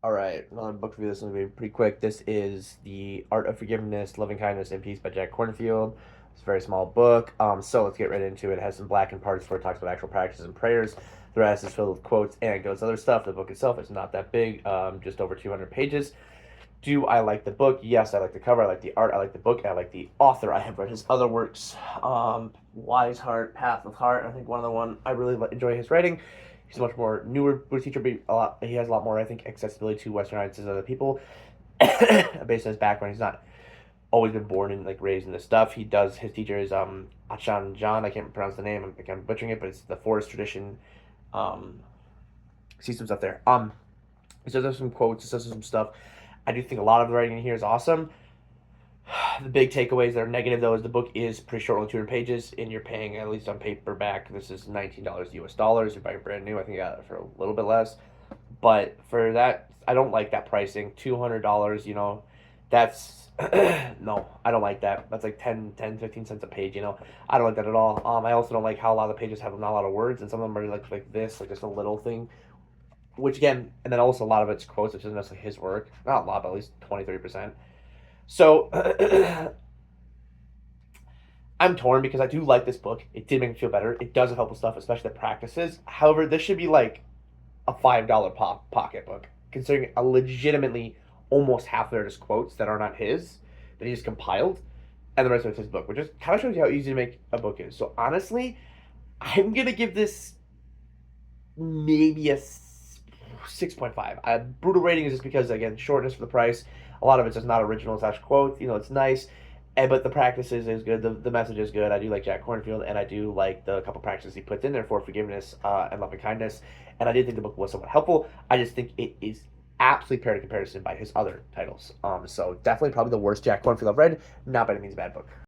All right, another book review. This is going to be pretty quick. This is The Art of Forgiveness, Loving Kindness, and Peace by Jack Cornfield. It's a very small book. So let's get right into it. It has some black and parts where it talks about actual practices and prayers. The rest is filled with quotes, anecdotes, other stuff. The book itself is not that big, just over 200 pages. Do I like the book? Yes, I like the cover. I like the art. I like the book. I like the author. I have read his other works, Wise Heart, Path of Heart. I think one of the one I really enjoy his writing. He's a much more newer teacher, but he has a lot more, I think, accessibility to Western audiences than other people. Based on his background, he's not always been born and like raised in this stuff. He does his teacher is Achan John. I can't pronounce the name. I'm butchering it, but it's the forest tradition. Um, see some stuff there. He does some quotes. He does some stuff. I do think a lot of the writing in here is awesome. The big takeaways that are negative though is the book is pretty short, only 200 pages, and you're paying at least on paperback. This is $19 US dollars. You're buying brand new. I think I got it for a little bit less, but for that, I don't like that pricing. $200. That's no, I don't like that. That's like 15 cents a page. I don't like that at all. I also don't like how a lot of the pages have not a lot of words, and some of them are like this, like just a little thing. Which again, and then also a lot of it's quotes, which isn't necessarily his work. Not a lot, but at least 20-30%. So I'm torn because I do like this book. It did make me feel better. It does help with stuff, especially the practices. However, this should be like a $5 pocketbook, considering a legitimately almost half there are just quotes that are not his, that he just compiled, and the rest of it's his book, which just kind of shows you how easy to make a book is. So honestly, I'm gonna give this maybe a 6.5. Brutal rating is just because, again, shortness for the price. A lot of it's just not original slash quotes. It's nice. But the practices is good. The message is good. I do like Jack Cornfield, and I do like the couple practices he puts in there for forgiveness and loving kindness. And I did think the book was somewhat helpful. I just think it is absolutely paired in comparison by his other titles. So definitely probably the worst Jack Cornfield I've read. Not by any means a bad book.